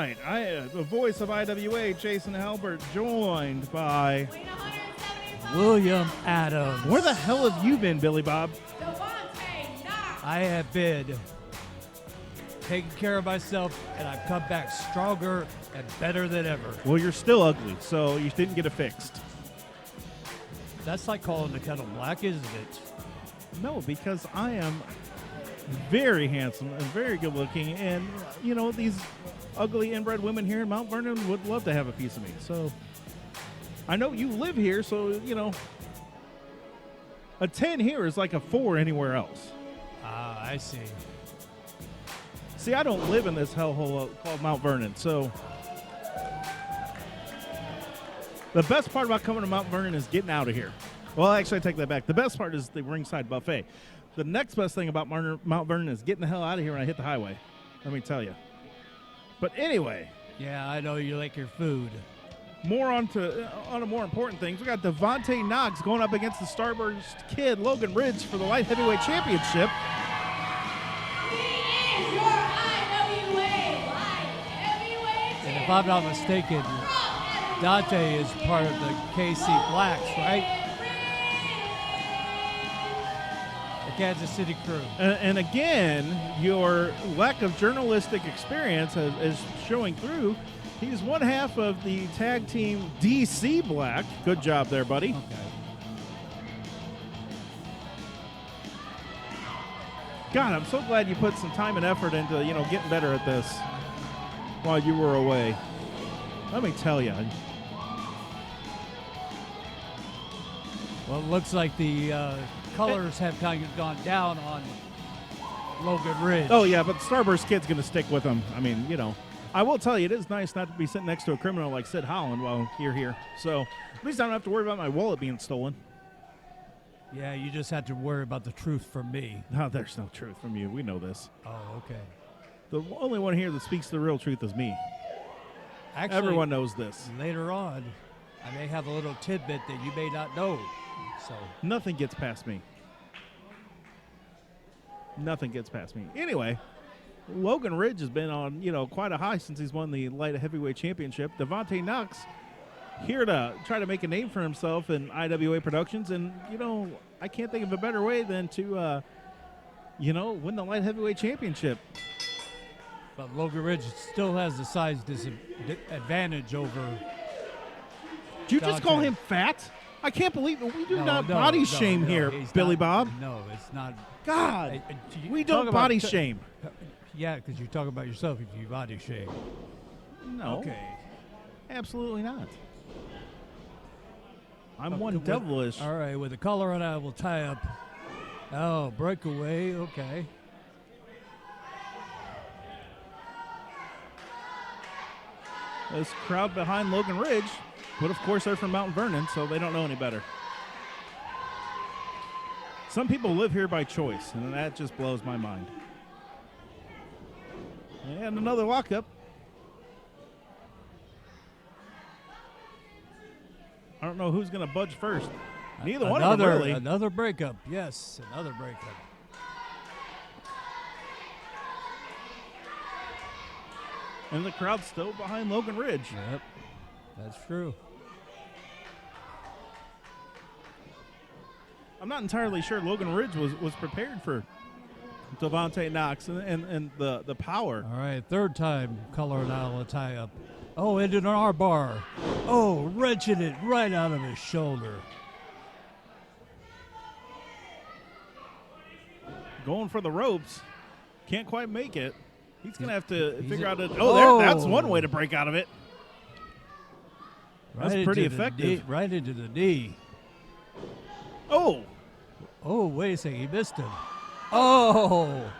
right. The voice of IWA, Jason Halbert, joined by... William Adams. Where the hell have you been, Billy Bob? I have been taking care of myself, and I've come back stronger and better than ever. Well, you're still ugly, so you didn't get it fixed. That's like calling the kettle black, isn't it? No, because I am very handsome and very good looking, and, you know, these ugly inbred women here in Mount Vernon would love to have a piece of me. So I know you live here, so, you know, a 10 here is like a 4 anywhere else. Ah, I see. See, I don't live in this hellhole called Mount Vernon, so the best part about coming to Mount Vernon is getting out of here. Well, actually, I take that back. The best part is the ringside buffet. The next best thing about Mount Vernon is getting the hell out of here when I hit the highway. Let me tell you. But anyway. Yeah, I know you like your food. More on to more important things. We got Devontae Knox going up against the Starburst kid, Logan Ridge, for the light heavyweight championship. He is your IWA light heavyweight And if I'm not mistaken, Dante is part of the KC Blacks, right? The Kansas City Crew. And again, your lack of journalistic experience is showing through. He's one half of the tag team DC Black. Good job there, buddy. Okay. God, I'm so glad you put some time and effort into, you know, getting better at this while you were away. Let me tell you. Well, it looks like the colors have kind of gone down on Logan Ridge. Oh, yeah, but the Starburst kid's going to stick with him. I mean, you know, I will tell you, it is nice not to be sitting next to a criminal like Sid Holland while you're here. So at least I don't have to worry about my wallet being stolen. Yeah, you just had to worry about the truth from me. No, there's no truth from you. We know this. Oh, okay. The only one here that speaks the real truth is me. Actually, Everyone knows this. Later on, I may have a little tidbit that you may not know. So Nothing gets past me. Nothing gets past me. Anyway, Logan Ridge has been on, you know, quite a high since he's won the light heavyweight championship. Devontae Knox here to try to make a name for himself in IWA Productions, and, you know, I can't think of a better way than to, you know, win the light heavyweight championship. But Logan Ridge still has the size disadvantage over. Did you just call him fat? I can't believe it. We do not body shame here, Billy Bob. No, it's not. God, we don't body shame. Yeah, because you talk about yourself if you body shame. No. Okay. Absolutely not. I'm one devilish. All right, with the collar on, I will tie up. Oh, breakaway. Okay. This crowd behind Logan Ridge, but of course they're from Mount Vernon, so they don't know any better. Some people live here by choice, and that just blows my mind. And another lockup. I don't know who's going to budge first. Neither one of them, really. Another breakup. Yes, another breakup. And the crowd's still behind Logan Ridge. Yep, that's true. I'm not entirely sure Logan Ridge was prepared for Devontae Knox and the power. All right, third time collar and I will tie up. Oh, into an R bar. Oh, wrenching it right out of his shoulder. Going for the ropes. Can't quite make it. He's going to have to figure out that's one way to break out of it. That's pretty effective. Right into the knee. Oh, wait a second. He missed him. Oh,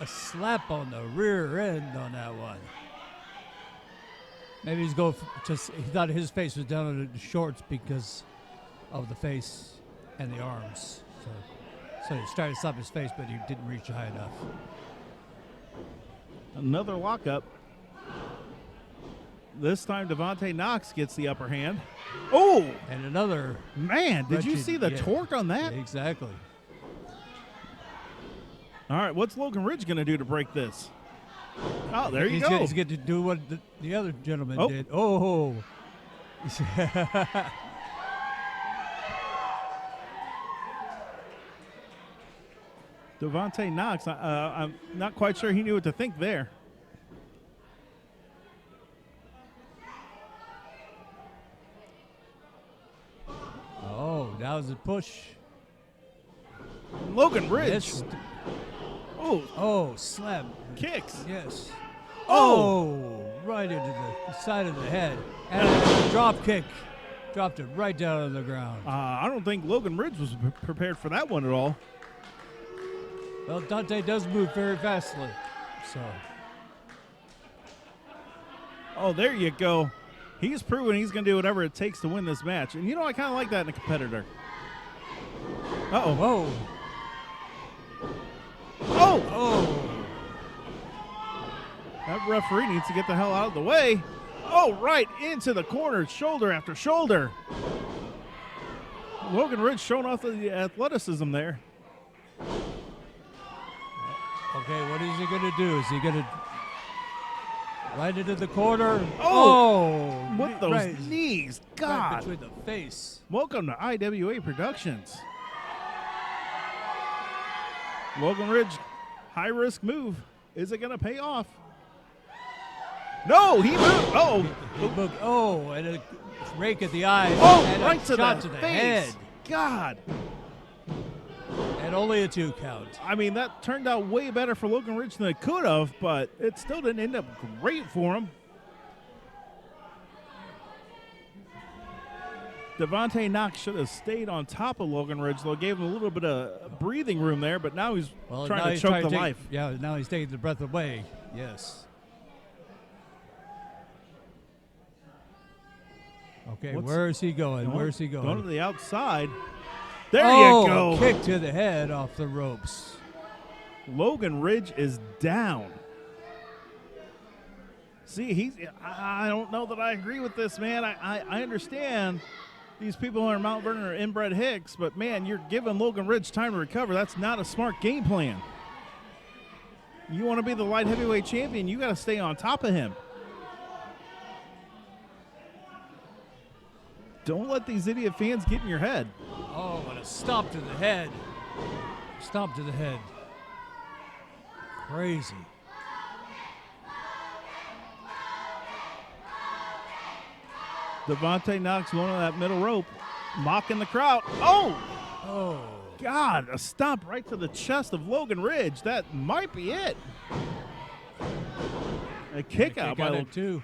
a slap on the rear end on that one. Maybe he's going he thought his face was down on the shorts because of the face and the arms. So he tried to stop his face, but he didn't reach high enough. Another lockup. This time Devontae Knox gets the upper hand. Oh! And another. Man, did you see the torque on that? Exactly. All right, what's Logan Ridge going to do to break this? Oh, there you He's go. He's get to do what the other gentleman Oh. did. Oh. Devontae Knox, I'm not quite sure he knew what to think there. Oh, that was a push. Logan Ridge. Yes. Oh, Oh, slap. kicks. Yes. Oh. Oh, right into the side of the head. And a drop kick. Dropped it right down on the ground. I don't think Logan Ridge was prepared for that one at all. Well, Dante does move very fastly. So, Oh, there you go. He's proven he's going to do whatever it takes to win this match. And, I kind of like that in a competitor. Uh-oh. whoa. Oh! Oh. That referee needs to get the hell out of the way. Oh, right into the corner, shoulder after shoulder. Logan Ridge showing off the athleticism there. Okay, what is he going to do? Is he going to right into the corner? Oh, Oh, with those right, knees. right God. between the face. Welcome to IWA Productions. Logan Ridge, high-risk move. Is it going to pay off? No, he moved. Oh, He moved. Oh, and a rake at the eyes. oh, and right a to shot the to the face. head. God. And only a 2 count. I mean, that turned out way better for Logan Ridge than it could have, but it still didn't end up great for him. Devontae Knox should have stayed on top of Logan Ridge, though. Gave him a little bit of breathing room there, but now he's Well, trying now to he's choke trying the to take, life. Yeah, now he's taking the breath away. Yes. Okay, What's- where is he going? Where's he Going to going? the outside. There Oh, you go. kick to the head off the ropes. Logan Ridge is down. See, I don't know that I agree with this, man. I understand these people who are Mount Vernon are inbred hicks, but, man, you're giving Logan Ridge time to recover. That's not a smart game plan. You want to be the light heavyweight champion, you got to stay on top of him. Don't let these idiot fans get in your head. Oh, and a stomp to the head. Stomp to the head. Crazy. Devontae Knox going on that middle rope, mocking the crowd. Oh! Oh. God, a stomp right to the chest of Logan Ridge. That might be it. A kick out by Got Logan. it too.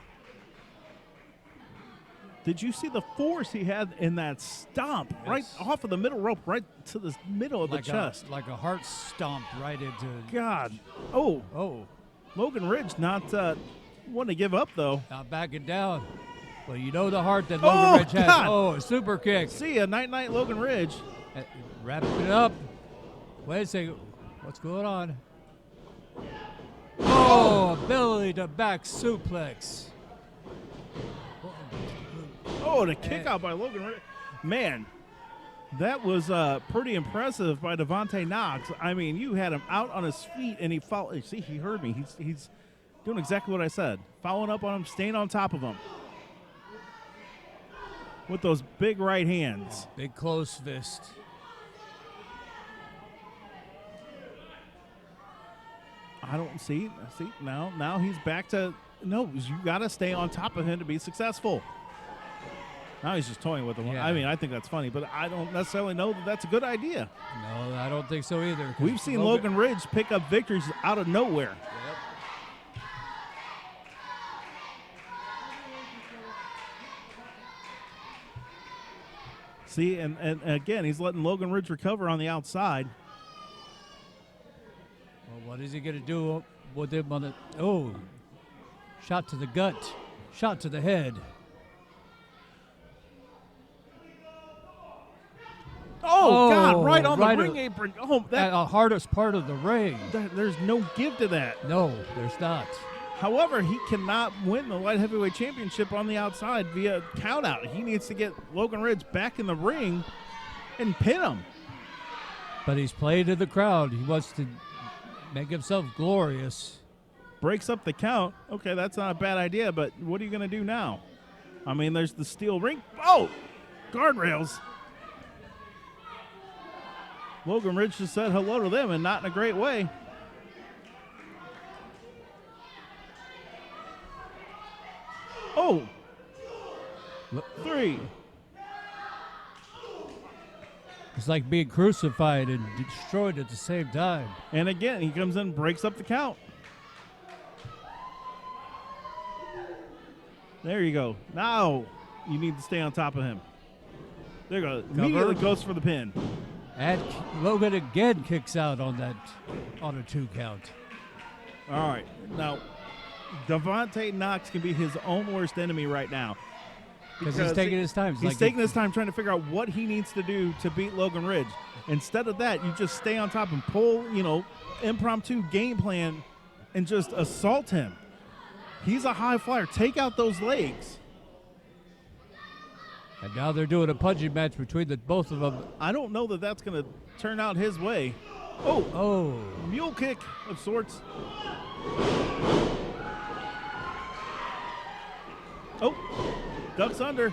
Did you see the force he had in that stomp right Yes. off of the middle rope, right to the middle of Like the chest? like a heart stomp right into. God. Oh, Oh, Logan Ridge not wanting to give up, though. not backing down. Well, you know the heart that Oh, Logan Ridge has. God. Oh, a super kick. See ya, night-night Logan Ridge. Wrapping it up. Wait a second. What's going on? Oh, ability to back suplex. Oh, and a kick out by Logan Ridge. Man, that was pretty impressive by Devontae Knox. I mean, you had him out on his feet, and he followed. See, he heard me. He's doing exactly what I said. Following up on him, staying on top of him. With those big right hands. Big close fist. I don't see. Now he's back to no. You got to stay on top of him to be successful. Now he's just toying with him. Yeah. I mean, I think that's funny, but I don't necessarily know that that's a good idea. No, I don't think so either. 'cause We've seen Logan Ridge pick up victories out of nowhere. Yep. See, and again, he's letting Logan Ridge recover on the outside. Well, what is he going to do with him on the. Oh, shot to the gut. Shot to the head. Oh, Oh, God, right on right the o- ring apron. Oh, At that, the hardest part of the ring. there's no give to that. No, there's not. However, he cannot win the light heavyweight championship on the outside via countout. He needs to get Logan Ridge back in the ring and pin him. But he's playing to the crowd. He wants to make himself glorious. breaks up the count. Okay, that's not a bad idea, but what are you going to do now? I mean, there's the steel ring. Oh, guardrails. Logan Ridge just said hello to them, and not in a great way. Oh, 3. It's like being crucified and destroyed at the same time. And again, he comes in and breaks up the count. There you go. Now you need to stay on top of him. There you go. Immediately goes for the pin. And Logan again kicks out on a 2 count. All right. Now, Devontae Knox can be his own worst enemy right now. Because he's taking his time. He's taking his time trying to figure out what he needs to do to beat Logan Ridge. Instead of that, you just stay on top and pull, impromptu game plan and just assault him. He's a high flyer. Take out those legs. And now they're doing a punching match between both of them. I don't know that that's going to turn out his way. Oh, mule kick of sorts. Oh, ducks under.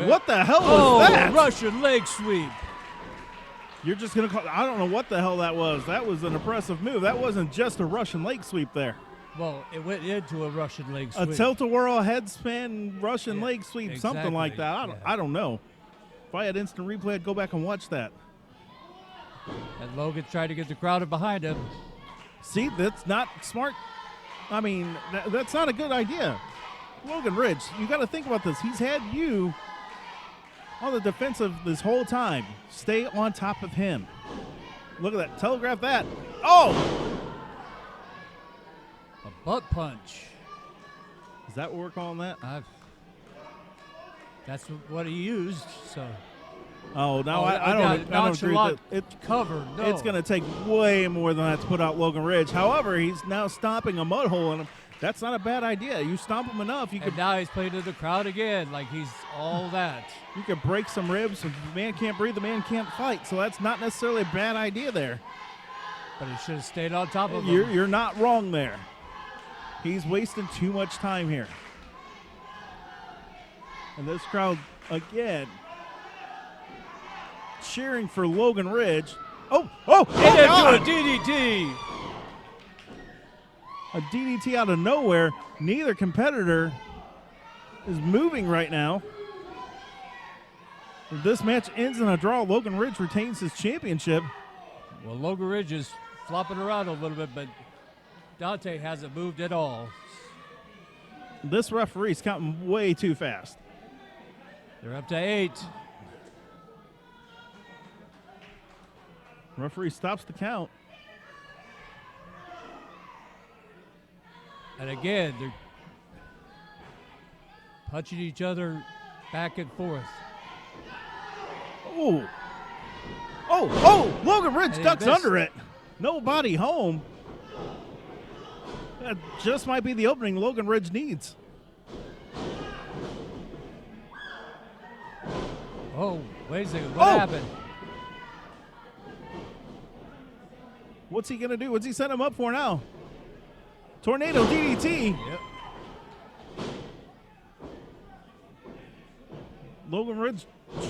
What the hell was that? Russian leg sweep. You're just going to call. I don't know what the hell that was. That was an impressive move. That wasn't just a Russian leg sweep there. Well, it went into a Russian leg sweep. A tilt-a-whirl head spin Russian leg sweep, exactly. something like that. I don't know. If I had instant replay, I'd go back and watch that. And Logan's trying to get the crowd behind him. See, that's not smart. I mean, that's not a good idea. Logan Ridge, you got to think about this. He's had you on the defensive this whole time. Stay on top of him. Look at that. Telegraph that. Oh! A butt punch. Is that what we're calling that? That's what he used, so. Oh, no, I don't agree with it. Covered, no. It's going to take way more than that to put out Logan Ridge. However, he's now stomping a mud hole in him. That's not a bad idea. You stomp him enough, you and can. now he's playing to the crowd again, like he's all that. You can break some ribs. If the man can't breathe, the man can't fight. So that's not necessarily a bad idea there. But he should have stayed on top of him. You're not wrong there. He's wasting too much time here. And this crowd, again, cheering for Logan Ridge. Oh, God. A DDT. A DDT out of nowhere. Neither competitor is moving right now. If this match ends in a draw, Logan Ridge retains his championship. Well, Logan Ridge is flopping around a little bit, but Dante hasn't moved at all. This referee's counting way too fast. They're up to 8. Referee stops the count. And again, they're punching each other back and forth. Oh, Logan Ridge And he ducks missed. under it. Nobody home. That just might be the opening Logan Ridge needs. Oh, wait a second. What happened? What's he going to do? What's he set him up for now? Tornado DDT. Yep. Logan Ridge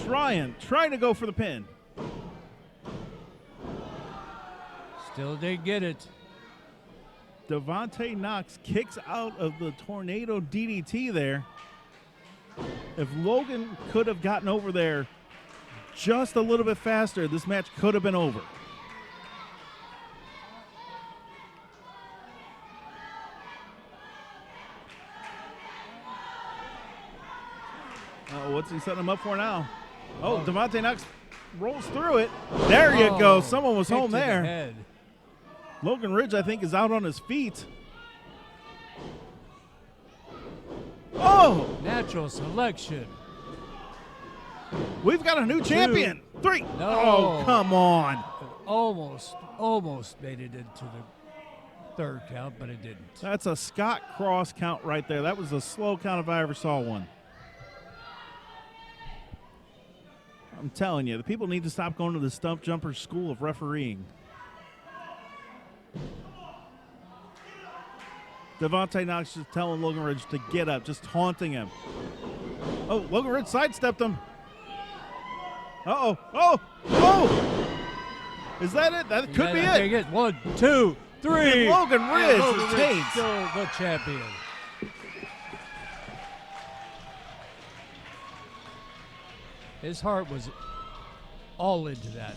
trying to go for the pin. Still didn't get it. Devontae Knox kicks out of the tornado DDT there. If Logan could have gotten over there just a little bit faster, this match could have been over. What's he setting him up for now? Oh, Devontae Knox rolls through it. There you go. Someone was kick home to the there. head. Logan Ridge, I think, is out on his feet. Oh! Natural selection. We've got a new champion. 3. No. Oh, come on. Almost made it into the 3rd count, but it didn't. That's a Scott Cross count right there. That was a slow count if I ever saw one. I'm telling you, the people need to stop going to the stump jumper school of refereeing. Devontae Knox just telling Logan Ridge to get up, just taunting him. Oh, Logan Ridge sidestepped him. Uh-oh. Oh! Oh! Is that it? That could be I it. think it's 1, 2, 3. And Logan Ridge Logan Ridge retains. still the champion. His heart was all into that.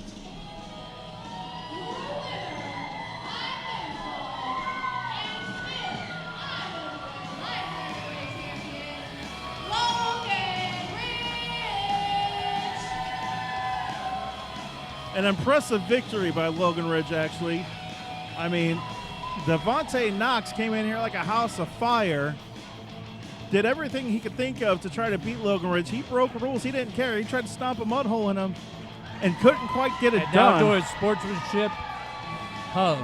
An impressive victory by Logan Ridge, actually. I mean, Devontae Knox came in here like a house of fire, did everything he could think of to try to beat Logan Ridge. He broke rules. He didn't care. He tried to stomp a mud hole in him and couldn't quite get it And now done. doing sportsmanship hug.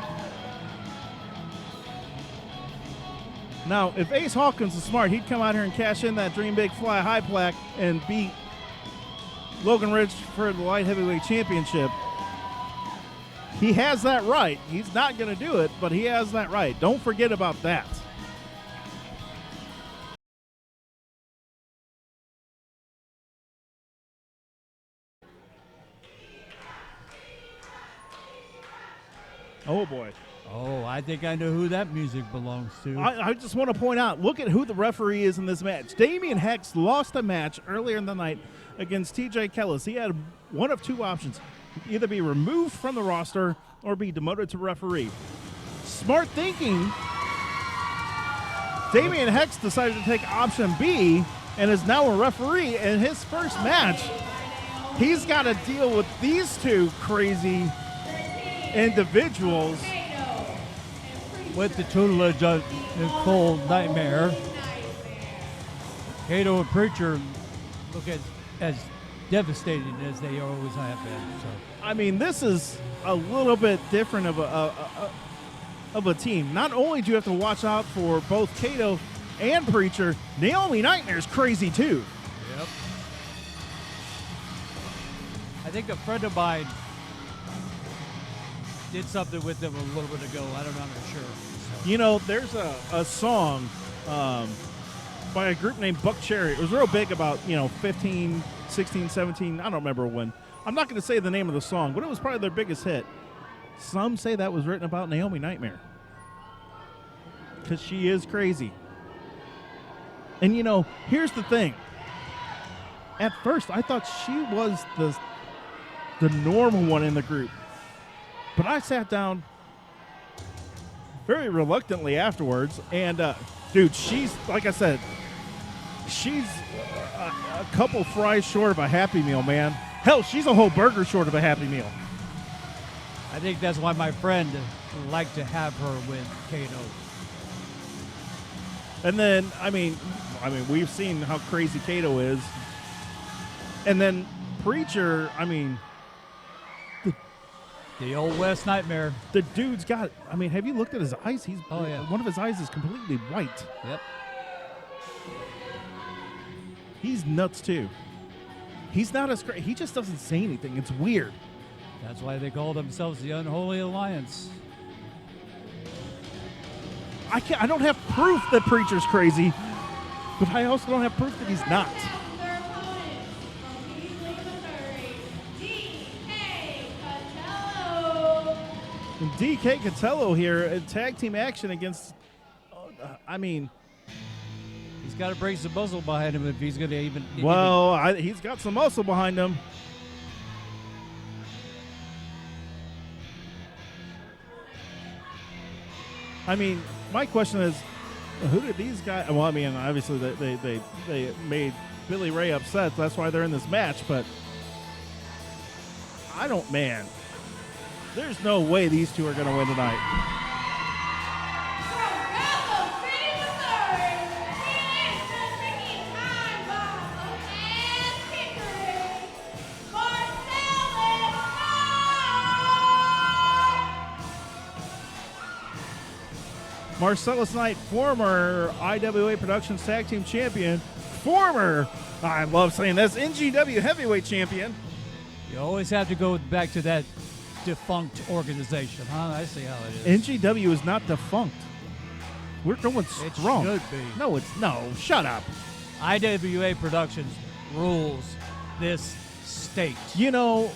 Now, if Ace Hawkins was smart, he'd come out here and cash in that Dream Big Fly High plaque and beat Logan Ridge for the light heavyweight championship. He has that right. He's not going to do it, but he has that right. Don't forget about that. Oh, boy. Oh, I think I know who that music belongs to. I just want to point out, look at who the referee is in this match. Damian Hex lost a match earlier in the night against TJ Kellis. He had one of two options, either be removed from the roster or be demoted to referee. Smart thinking. Damian Hex decided to take option B and is now a referee in his first match. He's got to deal with these two crazy individuals. With the tutelage of Nicole Nightmare, Kato and Preacher look as devastating as they always have been. So I mean, this is a little bit different of a team. Not only do you have to watch out for both Kato and Preacher, Naomi Nightmare's crazy too. Yep. I think a friend of mine did something with them a little bit ago. I don't know, I'm not sure. So. You know, there's a song by a group named Buck Cherry. It was real big about, 15, 16, 17. I don't remember when. I'm not going to say the name of the song, but it was probably their biggest hit. Some say that was written about Naomi Nightmare because she is crazy. And, here's the thing. At first, I thought she was the normal one in the group. But I sat down very reluctantly afterwards, and, dude, she's, like I said, she's a couple fries short of a Happy Meal, man. Hell, she's a whole burger short of a Happy Meal. I think that's why my friend liked to have her with Kato. And then, I mean, we've seen how crazy Kato is. And then Preacher, The old West Nightmare. the dude's got, have you looked at his eyes? Oh, yeah. One of his eyes is completely white. Yep. He's nuts, too. He's not as crazy. He just doesn't say anything. It's weird. That's why they call themselves the Unholy Alliance. I don't have proof that Preacher's crazy, but I also don't have proof that he's not. Their opponent from Beasley, Missouri, DK Catello. And DK Catello here in tag team action against, He's got to bring some muscle behind him if he's going to even. he's got some muscle behind him. My question is, who did these guys? Well, obviously they made Billy Ray upset. So that's why they're in this match. But there's no way these two are going to win tonight. From Rapid City, Missouri, he is the ticking time bomb and Pickering, Marcellus Knight. Marcellus Knight, former IWA Productions Tag Team Champion, former, I love saying this, NGW Heavyweight Champion. You always have to go back to that defunct organization, huh? I see how it is. NGW is not defunct. We're going It strong. should be. No, it's no. Shut up. IWA Productions rules this state. You know,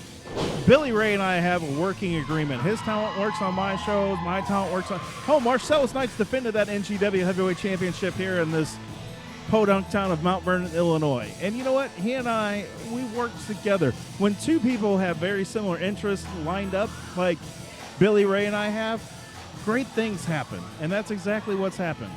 Billy Ray and I have a working agreement. His talent works on my shows. My talent works on. Oh, Marcellus Knights defended that NGW Heavyweight Championship here in this podunk town of Mount Vernon, Illinois. And you know what? He and I, we work together. When two people have very similar interests lined up, like Billy Ray and I have, great things happen. And that's exactly what's happened.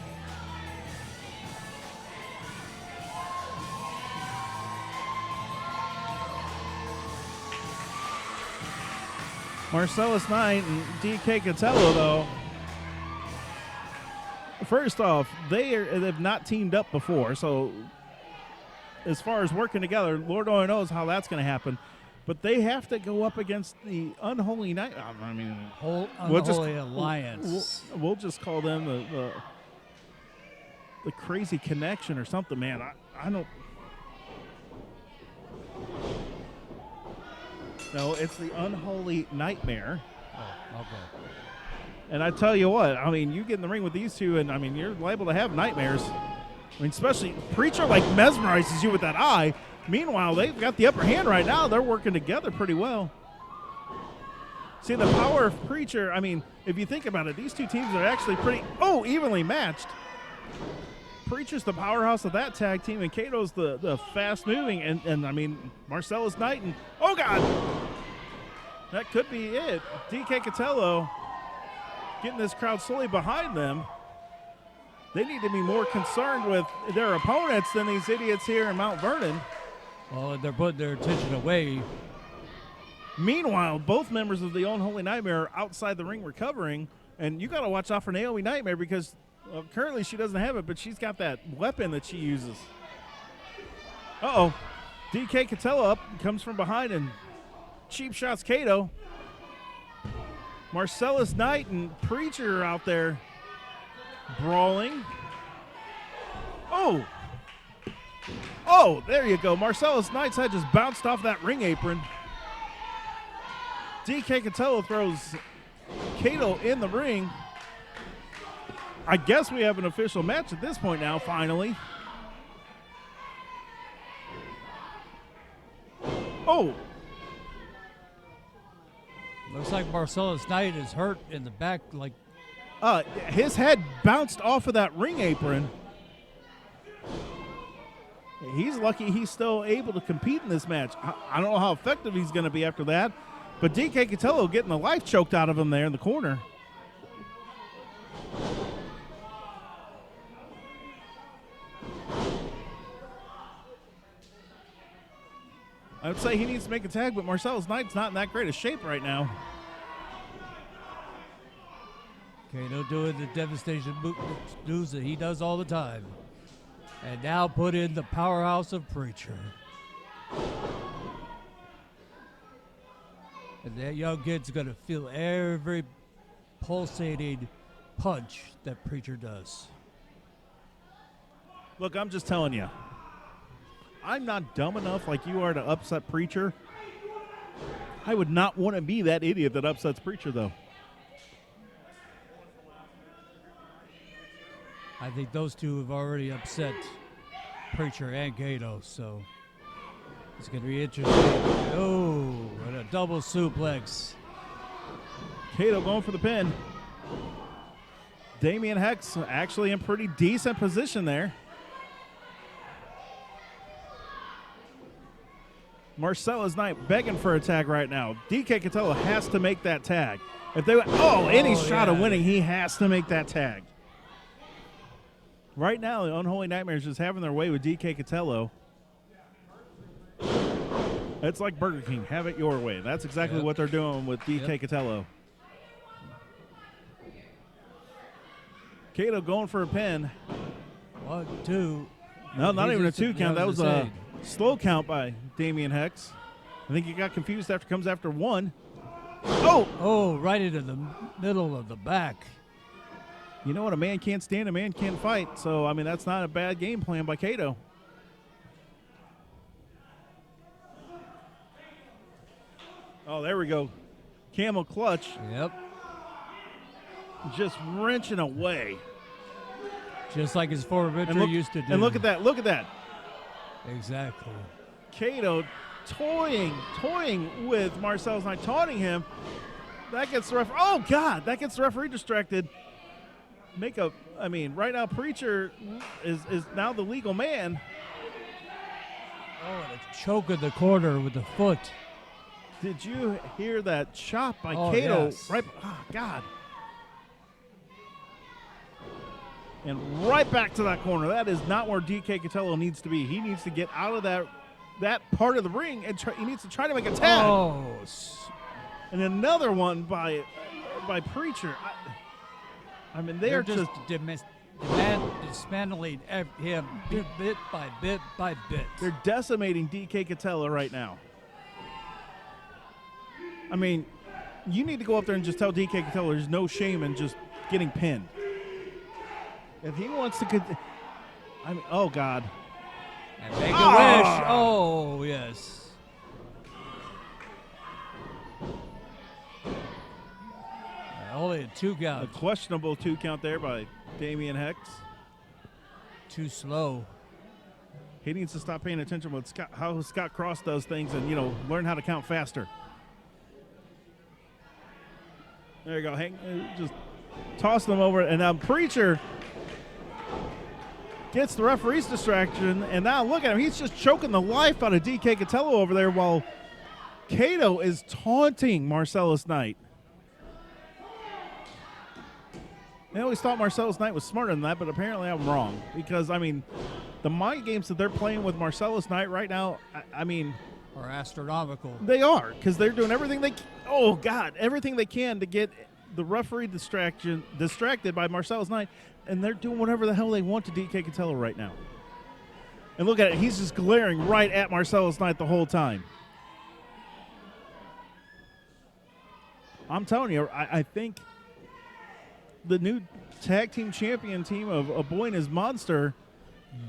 Marcellus Knight and DK Catello, though, first off, they've not teamed up before, so as far as working together, Lord only knows how that's going to happen. But they have to go up against the Unholy Night. I mean, Unholy Alliance. We'll just call them the Crazy Connection or something, man. I don't. No, it's the Unholy Nightmare. Oh, okay. And I tell you what, I mean, you get in the ring with these two, and I mean, you're liable to have nightmares. I mean, especially Preacher like mesmerizes you with that eye. Meanwhile, they've got the upper hand right now. They're working together pretty well. See, the power of Preacher, I mean, if you think about it, these two teams are actually pretty, evenly matched. Preacher's the powerhouse of that tag team, and Kato's the fast-moving, and I mean, Marcellus Knight, and, oh, God! That could be it. DK Catello getting this crowd slowly behind them. They need to be more concerned with their opponents than these idiots here in Mount Vernon. Well, they're putting their attention away. Meanwhile, both members of the Unholy Nightmare are outside the ring recovering, and you got to watch out for Naomi Nightmare because currently she doesn't have it, but she's got that weapon that she uses. Uh-oh. DK Catello up, comes from behind and cheap shots Kato. Marcellus Knight and Preacher are out there brawling. Oh, there you go. Marcellus Knight's head just bounced off that ring apron. DK Catello throws Kato in the ring. I guess we have an official match at this point now, finally. Oh. Looks like Marcellus Knight is hurt in the back, like. His head bounced off of that ring apron. He's lucky he's still able to compete in this match. I don't know how effective he's going to be after that, but DK Catello getting the life choked out of him there in the corner. I would say he needs to make a tag, but Marcellus Knight's not in that great a shape right now. Kato doing the devastation moves that he does all the time. And now put in the powerhouse of Preacher. And that young kid's going to feel every pulsating punch that Preacher does. Look, I'm just telling you. I'm not dumb enough like you are to upset Preacher. I would not want to be that idiot that upsets Preacher, though. I think those two have already upset Preacher and Kato, so it's going to be interesting. Oh, and a double suplex. Kato going for the pin. Damian Hex actually in pretty decent position there. Marcellus Knight begging for a tag right now. DK Catello has to make that tag. If they any shot of winning, he has to make that tag. Right now, the Unholy Nightmares just having their way with DK Catello. It's like Burger King. Have it your way. That's exactly what they're doing with DK Catello. Kato going for a pin. 1, 2. No, not He even a just- 2 count. That was a saying. slow count by Damian Hex. I think he got confused after comes after 1. Oh! Oh, right into the middle of the back. You know what? A man can't stand, a man can't fight. So, I mean, that's not a bad game plan by Kato. Oh, there we go. Camel clutch. Yep. Just wrenching away. Just like his former mentor used to do. And look at that. Look at that. Exactly. Cato toying with Marcellus Knight, taunting him. That gets the referee. Oh, God. That gets the referee distracted. Right now, Preacher is now the legal man. Oh, and a choke in the corner with the foot. Did you hear that chop by Oh, Cato? yes. Right. Oh, God. And right back to that corner. That is not where DK Catello needs to be. He needs to get out of that part of the ring, and he needs to try to make a tag. Oh, And another one by Preacher. They're just dismantling him bit by bit by bit. they're decimating DK Catello right now. You need to go up there and just tell DK Catello there's no shame in just getting pinned. If he wants to, oh God. And make a wish. Oh, yes. Only a 2 A count. questionable 2 count there by Damian Hex. Too slow. He needs to stop paying attention to how Scott Cross does things and, learn how to count faster. There you go. Just toss them over. And Preacher gets the referee's distraction. And now look at him. He's just choking the life out of DK Catello over there while Cato is taunting Marcellus Knight. I always thought Marcellus Knight was smarter than that, but apparently I'm wrong. Because, the mind games that they're playing with Marcellus Knight right now, Are astronomical. they are. Because they're doing everything everything they can to get the referee distracted by Marcellus Knight. And they're doing whatever the hell they want to DK Catello right now. And look at it. He's just glaring right at Marcellus Knight the whole time. I'm telling you, I think the new tag team champion team of Boy and His Monster,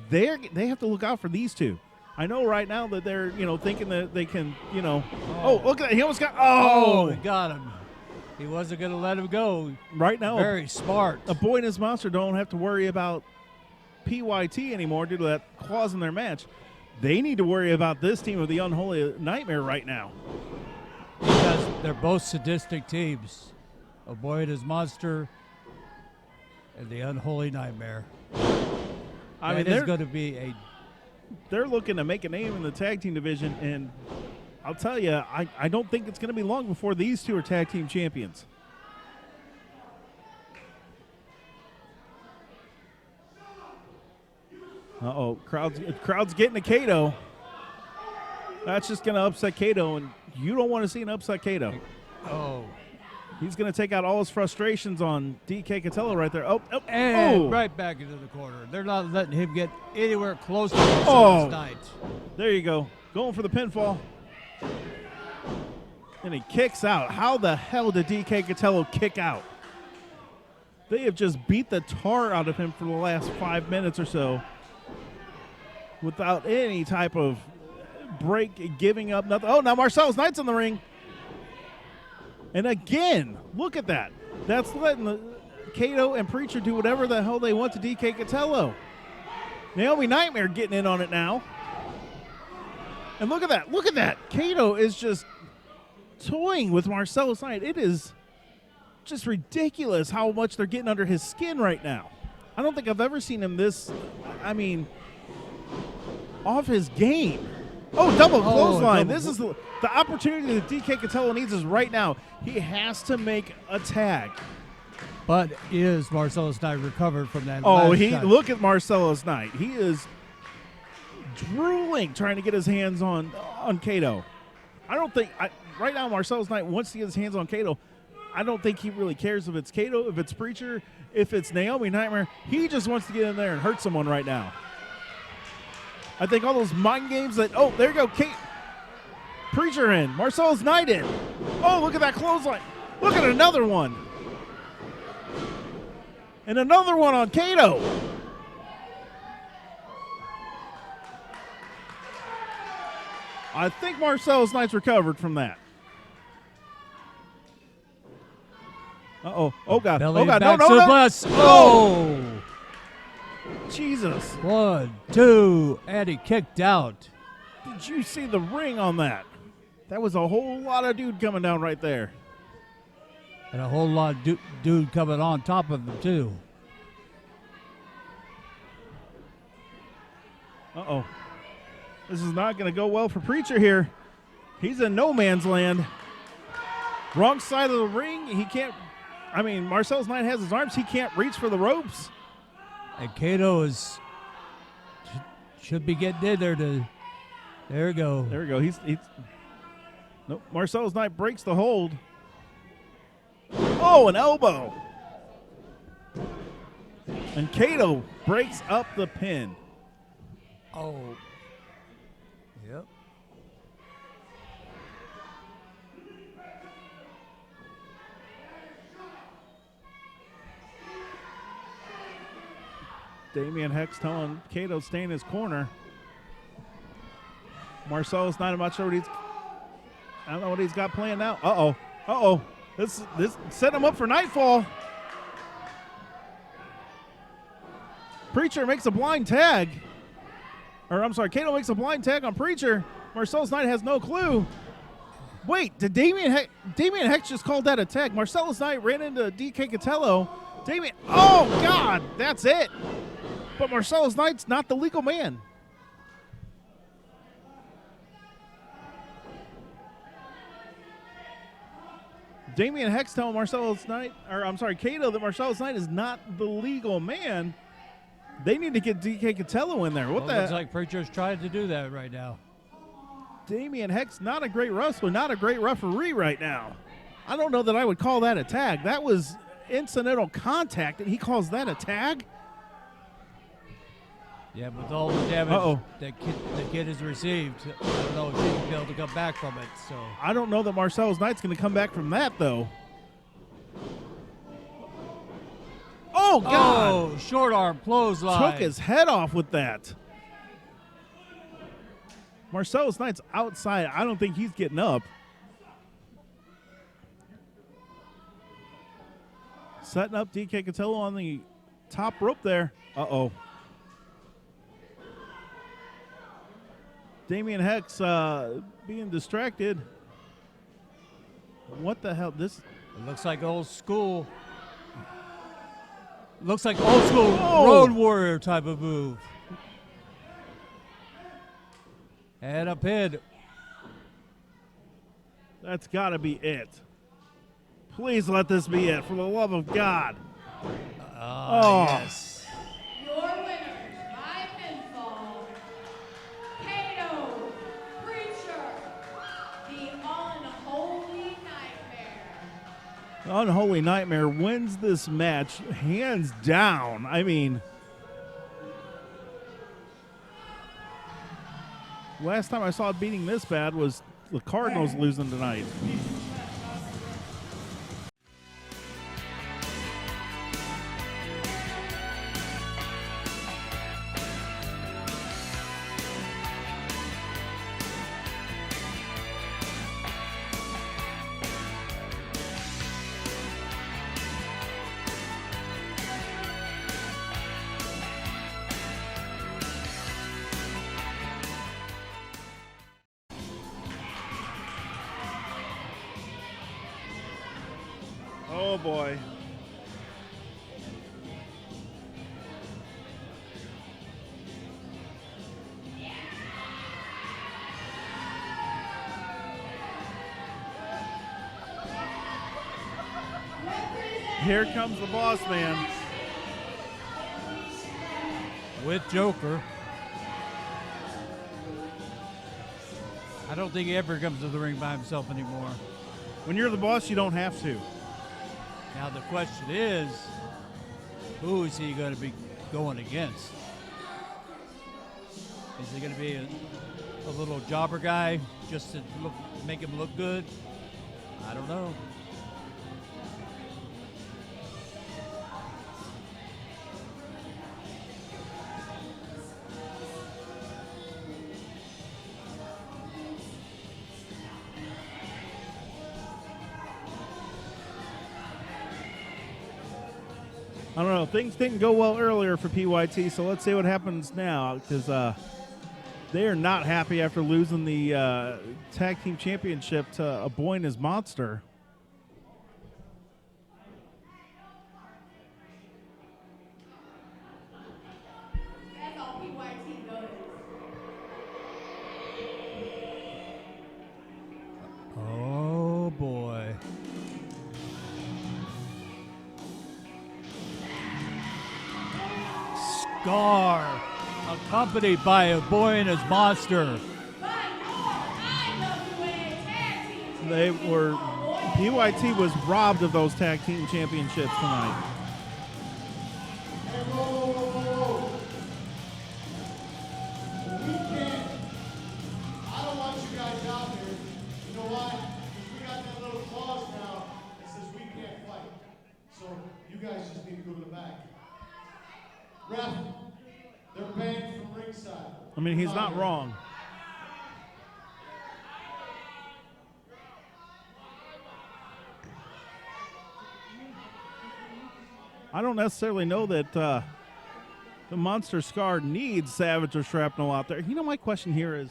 they have to look out for these two. I know right now that they're, thinking that they can, oh, look at that. He almost got, He got him. He wasn't going to let him go. Right now, Very smart. a Boy and His Monster don't have to worry about PYT anymore due to that clause in their match. They need to worry about this team of the Unholy Nightmare right now. Because they're both sadistic teams. A Boy and His Monster and the Unholy Nightmare. It's going to be they're looking to make a name in the tag team division, and I'll tell you, I don't think it's going to be long before these two are tag team champions. Uh-oh, crowd's getting to Cato. That's just going to upset Cato, and you don't want to see an upset Cato. Oh. He's going to take out all his frustrations on DK Catello right there. And right back into the corner. They're not letting him get anywhere close to Marcellus Knight. There you go. Going for the pinfall. And he kicks out. How the hell did DK Catello kick out? They have just beat the tar out of him for the last 5 minutes or so without any type of break, giving up, nothing. Oh, now Marcellus Knight's in the ring. And again, look at that. That's letting Cato and Preacher do whatever the hell they want to DK Catello. Naomi Nightmare getting in on it now. And look at that. Look at that. Cato is just toying with Marcellus Knight. It is just ridiculous how much they're getting under his skin right now. I don't think I've ever seen him this, off his game. Oh, double clothesline. This is the opportunity that DK Catello needs is right now. He has to make a tag. But is Marcellus Knight recovered from that? Look at Marcellus Knight. He is drooling trying to get his hands on Cato. I don't think right now Marcellus Knight wants to get his hands on Cato. I don't think he really cares if it's Cato, if it's Preacher, if it's Naomi Nightmare. He just wants to get in there and hurt someone right now. I think all those mind games there you go, Preacher in, Marcellus Knight in. Oh, look at that clothesline. Look at another one. And another one on Cato. I think Marcellus Knight's recovered from that. Uh-oh. Oh, God. Belly Oh, God. back No. suplex. Oh. Jesus. 1, 2, and he kicked out. Did you see the ring on that? That was a whole lot of dude coming down right there. And a whole lot of dude coming on top of him, too. Uh-oh. This is not going to go well for Preacher here. He's in no man's land. Wrong side of the ring. He can't. I mean, Marcellus Knight has his arms. He can't reach for the ropes. And Cato should be getting in there to. There we go. There we go. He's nope. Marcellus Knight breaks the hold. Oh, an elbow. And Cato breaks up the pin. Oh. Yep. Damien Hex telling Cato to stay in his corner. Marcellus Knight, I'm not sure I don't know what he's got planned now. Uh-oh. Uh-oh. This set him up for Nightfall. Preacher makes a blind tag. Or I'm sorry, Cato makes a blind tag on Preacher. Marcellus Knight has no clue. Wait, did Damien Hex just called that a tag? Marcellus Knight ran into DK Catello. Oh God, that's it. But Marcellus Knight's not the legal man. Damien Hex telling Marcellus Knight, or I'm sorry, Cato, that Marcellus Knight is not the legal man. They need to get DK Catello in there. What the? Looks like Preacher's trying to do that right now. Damien Hex, not a great wrestler, not a great referee right now. I don't know that I would call that a tag. That was incidental contact, and he calls that a tag? Yeah, with all the damage that the kid has received, I don't know if he can be able to come back from it. So I don't know that Marcellus Knight's going to come back from that, though. Oh, God! Oh, short arm clothesline. Took his head off with that. Marcellus Knight's outside. I don't think he's getting up. Setting up DK Catello on the top rope there. Uh-oh. Damien Hex being distracted. What the hell? This it looks like old school. Looks like old school Road Warrior type of move. And a pin. That's got to be it. Please let this be it, for the love of God. Yes. Your winners by pinfall, Cato Preacher, the Unholy Nightmare. The Unholy Nightmare wins this match hands down. I mean, last time I saw it beating this bad was the Cardinals losing tonight. Oh boy. Here comes the boss man. With Joker. I don't think he ever comes to the ring by himself anymore. When you're the boss, you don't have to. Now the question is, who is he going to be going against? Is he going to be a little jobber guy just to make him look good? I don't know. I don't know. Things didn't go well earlier for PYT, so let's see what happens now because they are not happy after losing the tag team championship to a Boy and His Monster. That's all PYT does. Oh, boy. Scar, accompanied by a Boy and His Monster. They were PYT was robbed of those tag team championships tonight. We can't. I don't want you guys out here. You know why? Because we got that little clause now that says we can't fight. So you guys just need to go to the back. Ref, they're banned from ringside. I mean, he's not wrong. I don't necessarily know that the Monster Scar needs Savage or Shrapnel out there. You know, my question here is,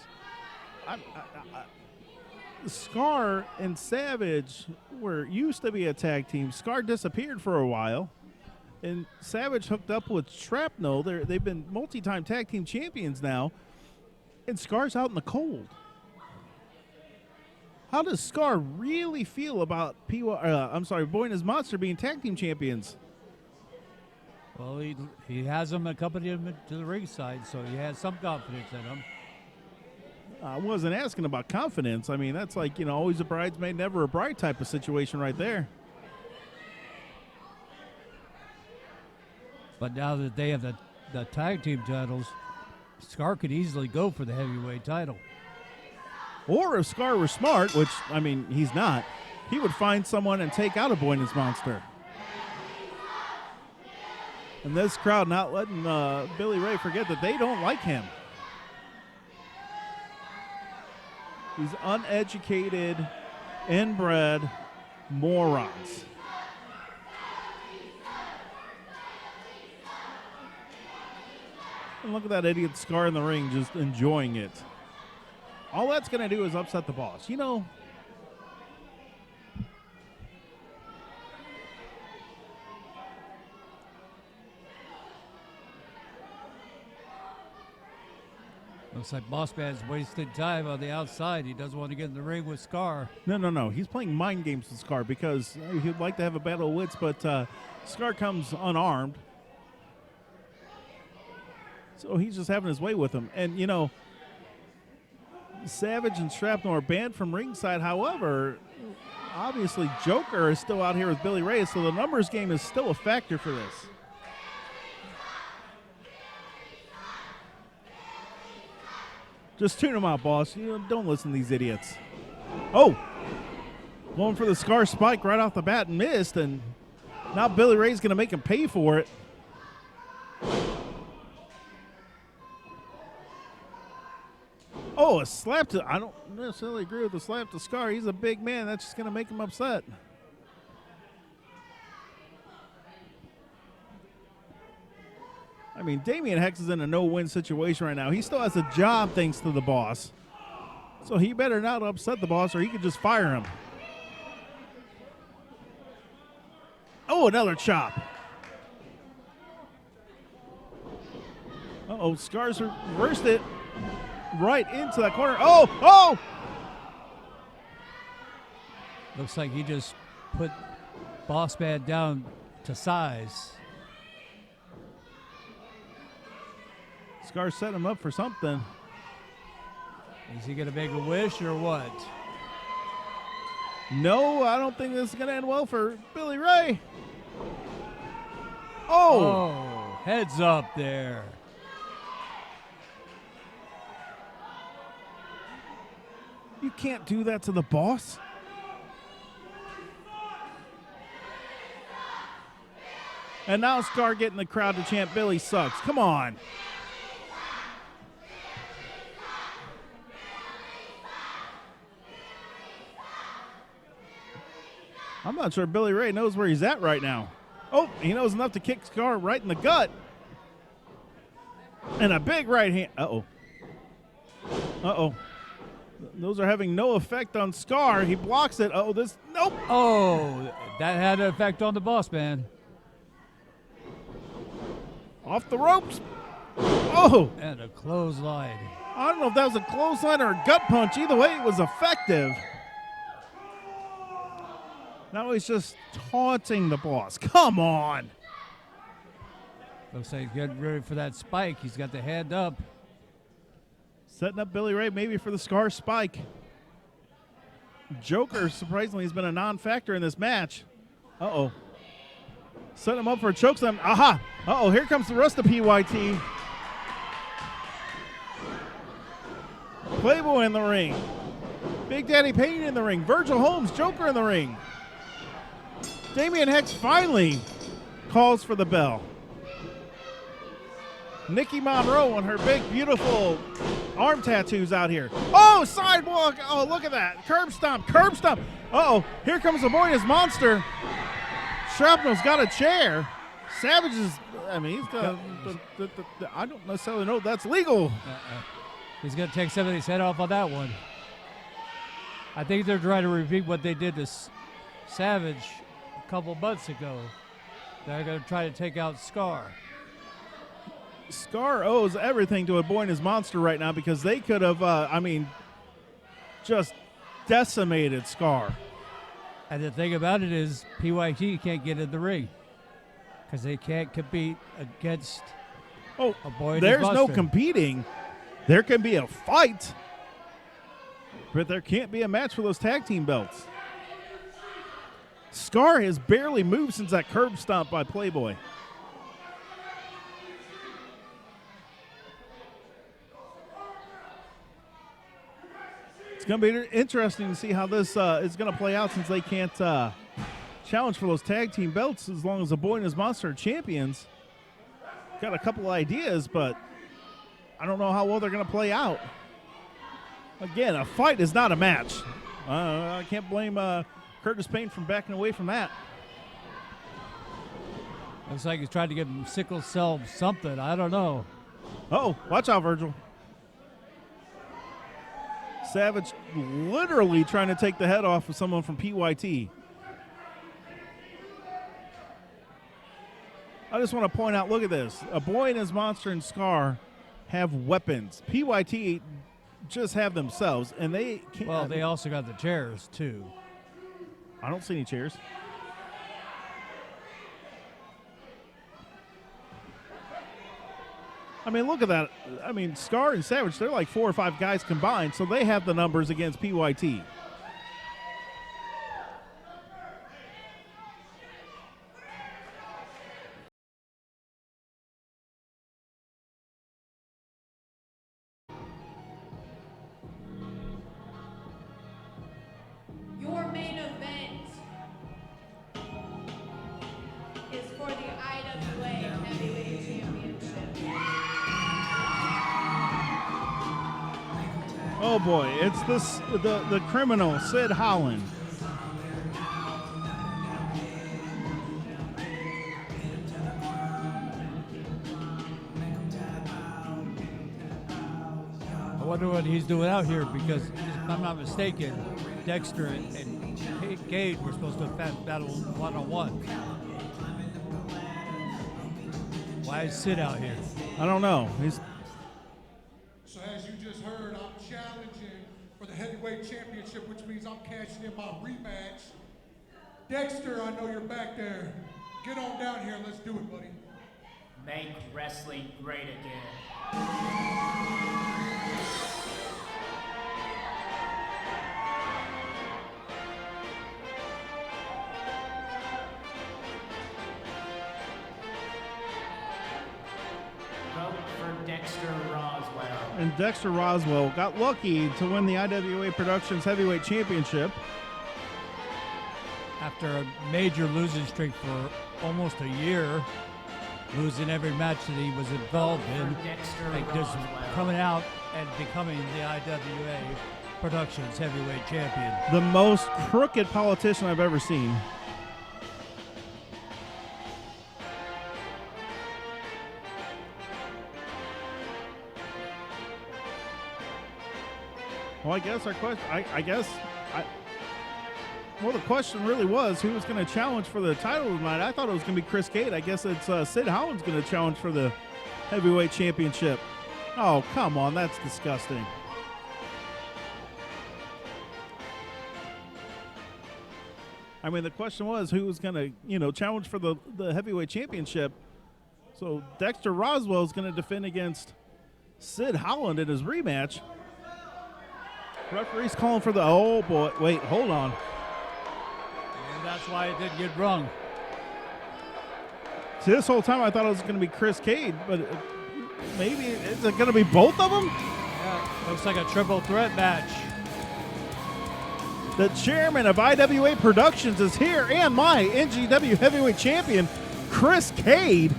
Scar and Savage used to be a tag team. Scar disappeared for a while, and Savage hooked up with Shrapnel. They've been multi-time tag team champions now, and Scar's out in the cold. How does Scar really feel about Boy and His Monster being tag team champions? Well, he has them accompanying him to the ringside, so he has some confidence in him. I wasn't asking about confidence. I mean, that's like, always a bridesmaid, never a bride type of situation right there. But now that they have the tag team titles, Scar could easily go for the heavyweight title. Or if Scar were smart, which, I mean, he's not, he would find someone and take out a Boy and His Monster. And this crowd not letting Billy Ray forget that they don't like him. These uneducated, inbred morons. And look at that idiot Scar in the ring just enjoying it. All that's going to do is upset the boss. Looks like Boss Man's wasting time on the outside. He doesn't want to get in the ring with Scar. No. He's playing mind games with Scar because he'd like to have a battle of wits, but Scar comes unarmed. So he's just having his way with him. And, Savage and Shrapnel are banned from ringside. However, obviously Joker is still out here with Billy Ray, so the numbers game is still a factor for this. Just tune them out, boss. Don't listen to these idiots. Oh! Going for the Scar spike right off the bat and missed, and now Billy Ray's going to make him pay for it. Oh, a slap to... I don't necessarily agree with the slap to Scar. He's a big man. That's just going to make him upset. I mean, Damian Hex is in a no-win situation right now. He still has a job thanks to the boss. So he better not upset the boss or he could just fire him. Oh, another chop. Uh-oh, Scar's reversed it right into that corner. Oh! Looks like he just put Boss Man down to size. Scar set him up for something. Is he going to make a wish or what? No, I don't think this is going to end well for Billy Ray. Oh, heads up there. You can't do that to the boss. And now Scar getting the crowd to chant Billy sucks. Come on. I'm not sure Billy Ray knows where he's at right now. Oh, he knows enough to kick Scar right in the gut. And a big right hand. Uh-oh. Uh-oh. Those are having no effect on Scar. He blocks it. Oh, this. Nope. Oh, that had an effect on the boss man. Off the ropes. Oh. And a clothesline. I don't know if that was a clothesline or a gut punch. Either way, it was effective. Now he's just taunting the boss. Come on. Looks like he's getting ready for that spike. He's got the hand up. Setting up Billy Ray maybe for the Scar spike. Joker, surprisingly, has been a non-factor in this match. Uh-oh. Setting him up for a chokeslam. Aha! Uh-oh, here comes the rest of PYT. Playboy in the ring. Big Daddy Payne in the ring. Virgil Holmes, Joker in the ring. Damian Hex finally calls for the bell. Nikki Monroe on her big, beautiful arm tattoos out here. Oh, sidewalk. Oh, look at that. Curb stomp, curb stomp. Uh-oh, here comes the boy, his monster. Shrapnel's got a chair. Savage is, I mean, he's got, I don't necessarily know if that's legal. He's going to take somebody's head off on that one. I think they're trying to repeat what they did to Savage a couple months ago. They're going to try to take out Scar. Scar owes everything to a boy and his monster right now because they could have, just decimated Scar. And the thing about it is PYT can't get in the ring because they can't compete against a boy and his there's no monster. competing. There can be a fight, but there can't be a match for those tag team belts. Scar has barely moved since that curb stomp by Playboy. It's going to be interesting to see how this is going to play out since they can't challenge for those tag team belts as long as the boy and his monster are champions. Got a couple ideas, but I don't know how well they're going to play out. Again, a fight is not a match. I can't blame Curtis Payne from backing away from that. Looks like he's trying to give him sickle cell something. I don't know. Uh-oh, watch out, Virgil. Savage literally trying to take the head off of someone from PYT. I just want to point out, look at this. A boy and his monster and Scar have weapons. PYT just have themselves, and they can't. Well, they also got the chairs, too. I don't see any chairs. I mean, look at that. I mean, Scar and Savage, they're like 4 or 5 guys combined, so they have the numbers against PYT. Your main event is for the IWA Heavyweight Championship. Oh boy, it's the criminal Sid Holland. I wonder what he's doing out here because, if I'm not mistaken, Dexter and Gage were supposed to battle one-on-one. Why is Sid out here? I don't know. He's So as you just heard, I'm challenging for the heavyweight championship, which means I'm cashing in my rematch. Dexter, I know you're back there. Get on down here and let's do it, buddy. Make wrestling great again. Vote for Dexter Roswell. and Dexter Roswell got lucky to win the IWA Productions Heavyweight Championship. After a major losing streak for almost a year, losing every match that he was involved in, like just coming out and becoming the IWA Productions Heavyweight Champion. The most crooked politician I've ever seen. Well, I guess our question, well, the question really was who was going to challenge for the title tonight. I thought it was going to be Chris Cade. I guess it's Sid Holland's going to challenge for the heavyweight championship. Oh, come on. That's disgusting. I mean, the question was who was going to, challenge for the heavyweight championship. So Dexter Roswell is going to defend against Sid Holland in his rematch. Referee's calling for the, oh boy, wait, hold on. And that's why it didn't get rung. See, this whole time I thought it was going to be Chris Cade, but maybe, is it going to be both of them? Yeah, looks like a triple threat match. The chairman of IWA Productions is here, and my NGW heavyweight champion, Chris Cade.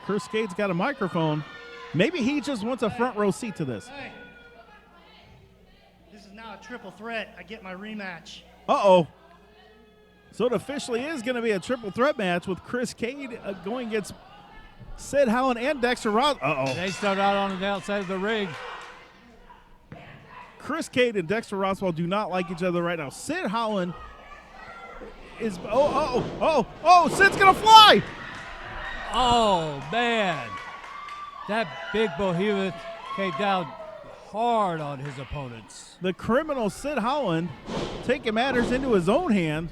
Chris Cade's got a microphone. Maybe he just wants a front row seat to this. Hey, this is now a triple threat. I get my rematch. Uh-oh. So it officially is going to be a triple threat match with Chris Cade going against Sid Holland and Dexter Ross. Uh-oh. They start out on the outside of the ring. Chris Cade and Dexter Roswell do not like each other right now. Sid Holland is, Sid's going to fly. Oh, man. That big behemoth came down hard on his opponents. The criminal Sid Holland taking matters into his own hand.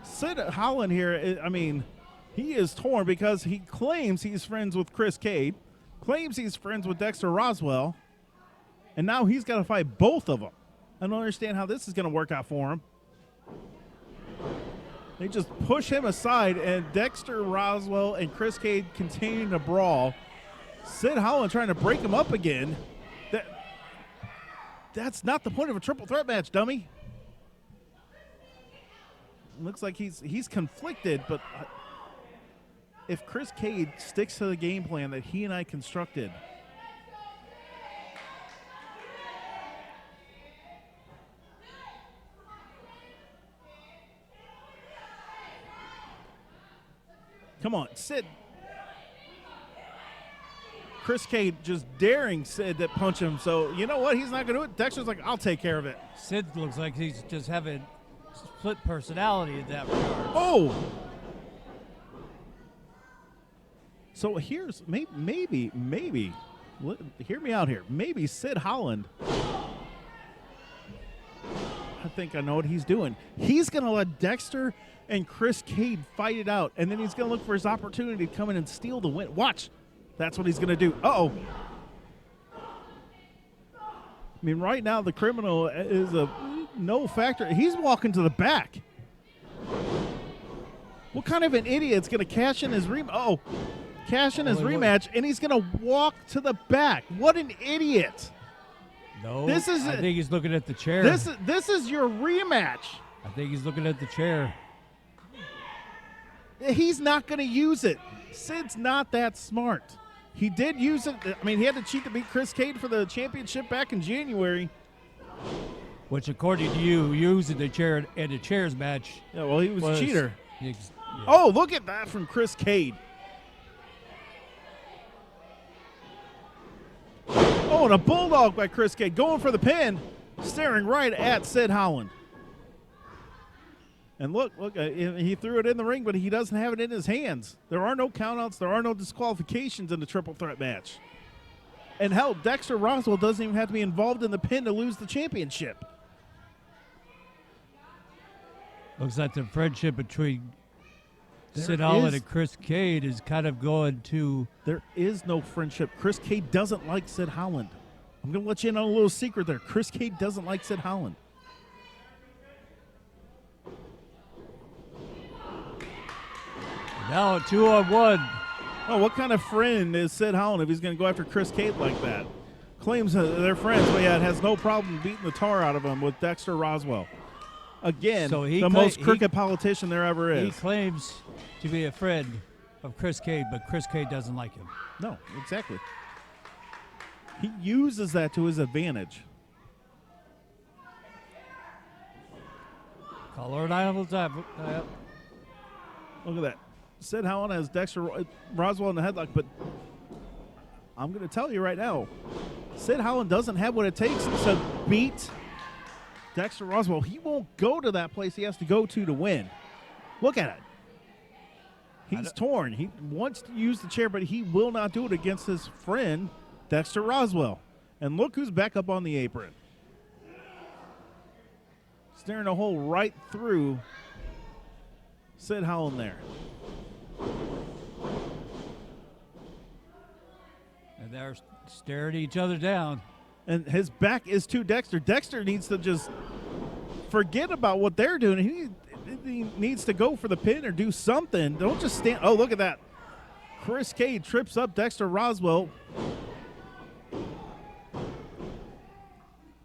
Sid Holland here, I mean, he is torn because he claims he's friends with Chris Cade, claims he's friends with Dexter Roswell, and now he's got to fight both of them. I don't understand how this is going to work out for him. They just push him aside, and Dexter Roswell and Chris Cade continue to brawl. Sid Holland trying to break him up again. That's not the point of a triple threat match, dummy. Looks like he's conflicted, but if Chris Cade sticks to the game plan that he and I constructed, come on, Sid. Chris Cade just daring Sid to punch him. So, you know what? He's not going to do it. Dexter's like, I'll take care of it. Sid looks like he's just having split personality in that regard. Oh! So here's, maybe, hear me out here. Maybe Sid Holland, I think I know what he's doing. He's going to let Dexter and Chris Cade fight it out, and then he's going to look for his opportunity to come in and steal the win. Watch. That's what he's going to do. Uh-oh. I mean, right now the criminal is a no factor. He's walking to the back. What kind of an idiot's going to cash in his rematch, and he's going to walk to the back? What an idiot. No, I think he's looking at the chair. This is your rematch. I think he's looking at the chair. He's not going to use it. Sid's not that smart. He did use it. I mean, he had to cheat to beat Chris Cade for the championship back in January. Which, according to you, using the chair in the chairs match. Yeah, well, he was a cheater. Yeah. Oh, look at that from Chris Cade. Oh, and a bulldog by Chris Cade going for the pin, staring right at Sid Holland. And look, he threw it in the ring, but he doesn't have it in his hands. There are no countouts. There are no disqualifications in the triple threat match. And hell, Dexter Roswell doesn't even have to be involved in the pin to lose the championship. Looks like the friendship between Sid Holland and Chris Cade is kind of going to... There is no friendship. Chris Cade doesn't like Sid Holland. I'm going to let you in on a little secret there. Chris Cade doesn't like Sid Holland. Now a 2-on-1. Oh, what kind of friend is Sid Holland if he's going to go after Chris Cade like that? Claims they're friends, but yet has no problem beating the tar out of him with Dexter Roswell. Again, So the most crooked politician there ever is. He claims to be a friend of Chris Cade, but Chris Cade doesn't like him. No, exactly. He uses that to his advantage. Color and I all the time. Look at that. Sid Howland has Dexter Roswell in the headlock, but I'm going to tell you right now, Sid Howland doesn't have what it takes to beat Dexter Roswell. He won't go to that place he has to go to win. Look at it. He's torn. He wants to use the chair, but he will not do it against his friend, Dexter Roswell. And look who's back up on the apron. Staring a hole right through Sid Howland there. And they're staring each other down. And his back is to Dexter. Dexter needs to just forget about what they're doing. He needs to go for the pin or do something. Don't just stand. Oh, look at that. Chris Cade trips up Dexter Roswell.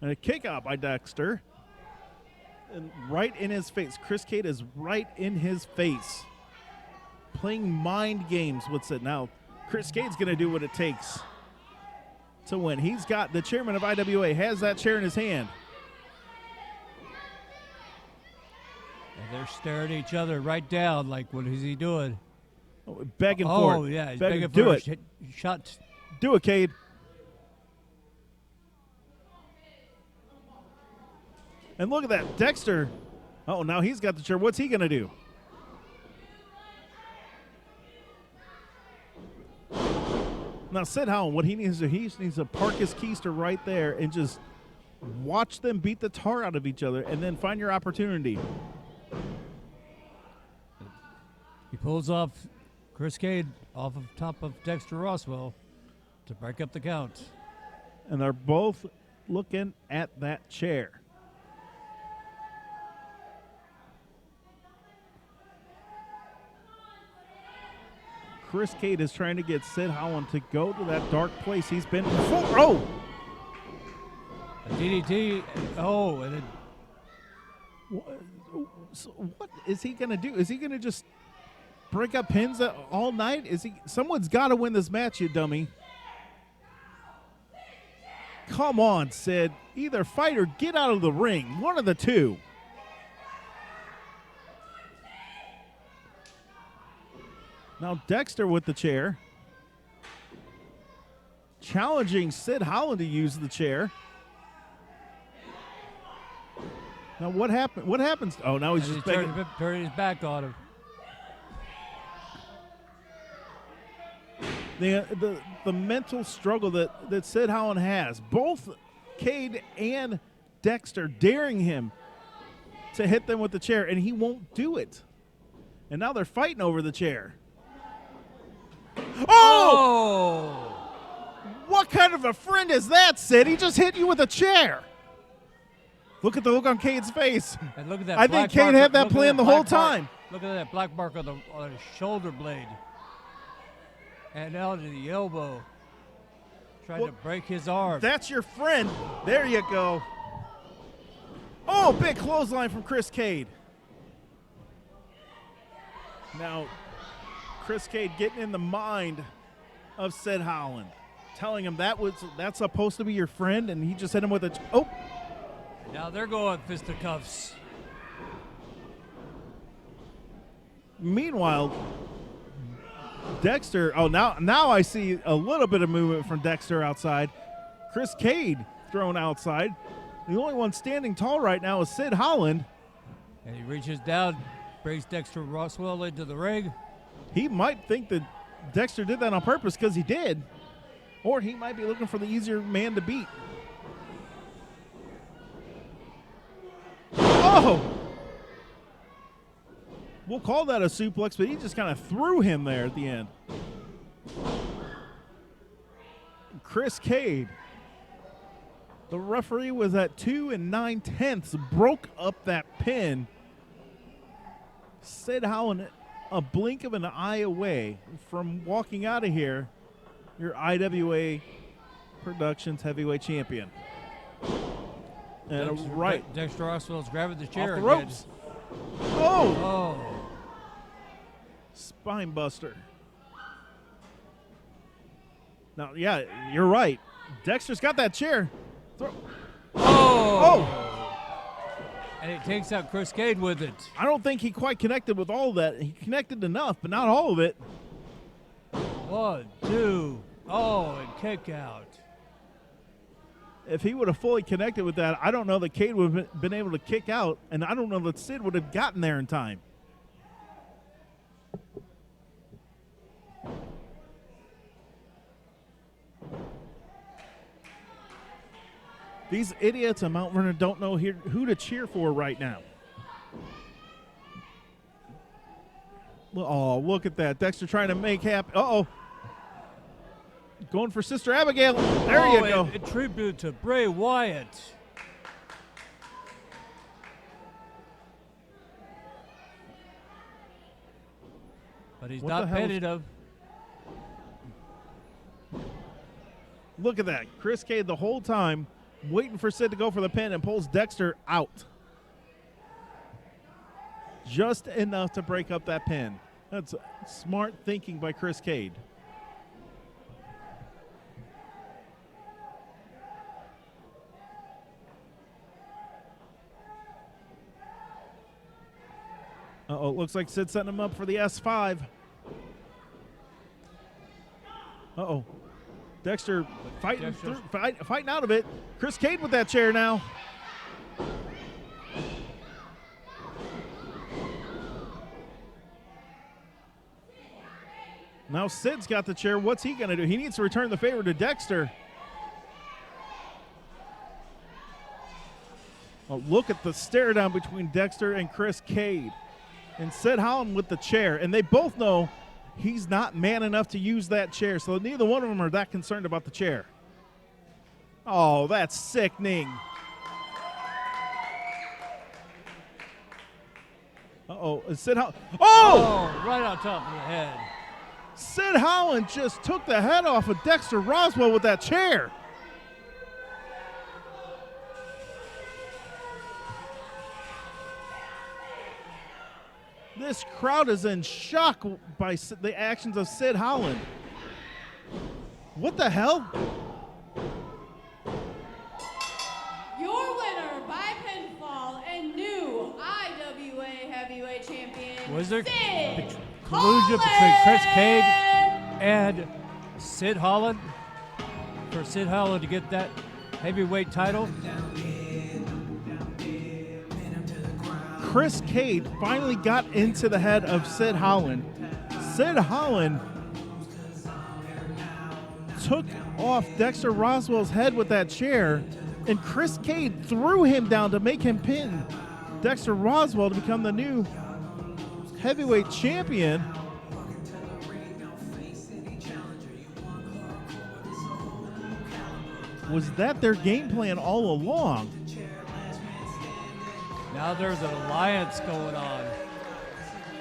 And a kick out by Dexter. And right in his face. Chris Cade is right in his face. Playing mind games with Sid. Now, Chris Cade's going to do what it takes to win. He's got the chairman of IWA, has that chair in his hand. And they're staring each other right down like, what is he doing? Oh, begging for it. Oh, yeah, he's begging begging do for it. a shot. Do it, Cade. And look at that. Dexter. Oh, now he's got the chair. What's he going to do? Now, Sid Howland, what he needs to do, he just needs to park his keister right there and just watch them beat the tar out of each other and then find your opportunity. He pulls off Chris Cade off of top of Dexter Roswell to break up the count. And they're both looking at that chair. Chris Cade is trying to get Sid Howland to go to that dark place he's been before. Oh! A DDT. Oh, and it, So what is he going to do? Is he going to just break up pins all night? Someone's got to win this match, you dummy. Come on, Sid. Either fight or get out of the ring. One of the two. Now Dexter with the chair. Challenging Sid Howland to use the chair. Now what happened? What happens? Oh, now he's just turning his back on him. The mental struggle that Sid Howland has. Both Cade and Dexter daring him to hit them with the chair, and he won't do it. And now they're fighting over the chair. Oh! What kind of a friend is that, Sid? He just hit you with a chair. Look at the look on Cade's face. And look at that. I think Cade had that plan the whole time. Look at that black mark on his shoulder blade. And out to the elbow. Trying to break his arm. That's your friend. There you go. Oh, big clothesline from Chris Cade. Now, Chris Cade getting in the mind of Sid Howland, telling him that's supposed to be your friend, and he just hit him with a. Oh. Now they're going fisticuffs. Meanwhile, Dexter. Oh, now I see a little bit of movement from Dexter outside. Chris Cade thrown outside. The only one standing tall right now is Sid Howland. And he reaches down, brings Dexter Roswell into the ring. He might think that Dexter did that on purpose because he did. Or he might be looking for the easier man to beat. Oh! We'll call that a suplex, but he just kind of threw him there at the end. Chris Cade. The referee was at 2 9/10, broke up that pin. Sid Howland, a blink of an eye away from walking out of here, your IWA Productions heavyweight champion. And Dexter Roswell's grabbing the chair. Off the ropes. Oh! Spine buster. Now, yeah, you're right. Dexter's got that chair. Oh! And he takes out Chris Cade with it. I don't think he quite connected with all of that. He connected enough, but not all of it. 1, 2. Oh, and kick out. If he would have fully connected with that, I don't know that Cade would have been able to kick out, and I don't know that Sid would have gotten there in time. These idiots at Mount Vernon don't know who to cheer for right now. Oh, look at that. Dexter trying to make happen. Uh-oh. Going for Sister Abigail. There you go. A tribute to Bray Wyatt. But he's What not the hell is- penitent. Look at that. Chris Cade the whole time waiting for Sid to go for the pin and pulls Dexter out. Just enough to break up that pin. That's smart thinking by Chris Cade. Uh-oh, looks like Sid's setting him up for the S5. Uh-oh. Dexter fighting fighting out of it. Chris Cade with that chair now. Now Sid's got the chair. What's he going to do? He needs to return the favor to Dexter. Oh, look at the stare down between Dexter and Chris Cade. And Sid Holland with the chair. And they both know he's not man enough to use that chair. So neither one of them are that concerned about the chair. Oh, that's sickening. Uh-oh. Sid Holland. Oh! Right on top of the head. Sid Holland just took the head off of Dexter Roswell with that chair. This crowd is in shock by the actions of Sid Holland. What the hell? Your winner by pinfall and new IWA Heavyweight Champion, Was there Sid collusion between Chris Cade Holland. and Sid Holland for Sid Holland to get that heavyweight title? Chris Cade finally got into the head of Sid Holland. Sid Holland took off Dexter Roswell's head with that chair, and Chris Cade threw him down to make him pin Dexter Roswell to become the new heavyweight champion. Was that their game plan all along? Now there's an alliance going on.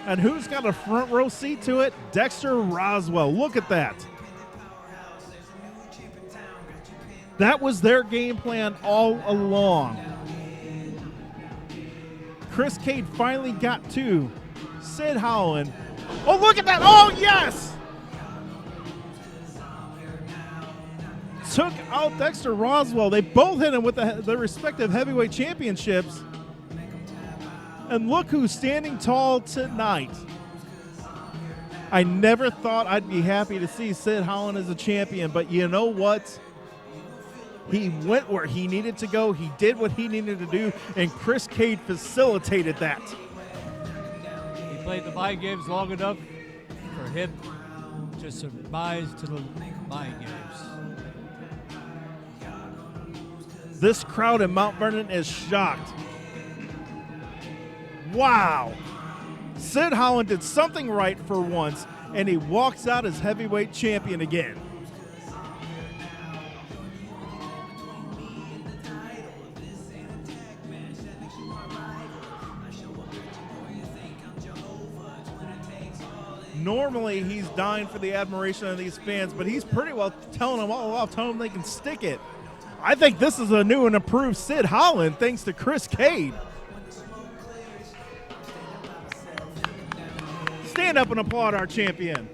And who's got a front row seat to it? Dexter Roswell. Look at that. That was their game plan all along. Chris Cade finally got to Sid Holland. Oh, look at that. Oh, yes. Took out Dexter Roswell. They both hit him with the respective heavyweight championships. And look who's standing tall tonight. I never thought I'd be happy to see Sid Holland as a champion, but you know what? He went where he needed to go. He did what he needed to do, and Chris Cade facilitated that. He played the mind games long enough for him to surmise to the mind games. This crowd in Mount Vernon is shocked. Wow. Sid Holland did something right for once, and he walks out as heavyweight champion again. Normally, he's dying for the admiration of these fans, but he's pretty well telling them all off, telling them they can stick it. I think this is a new and improved Sid Holland, thanks to Chris Cade. Stand up and applaud our champion.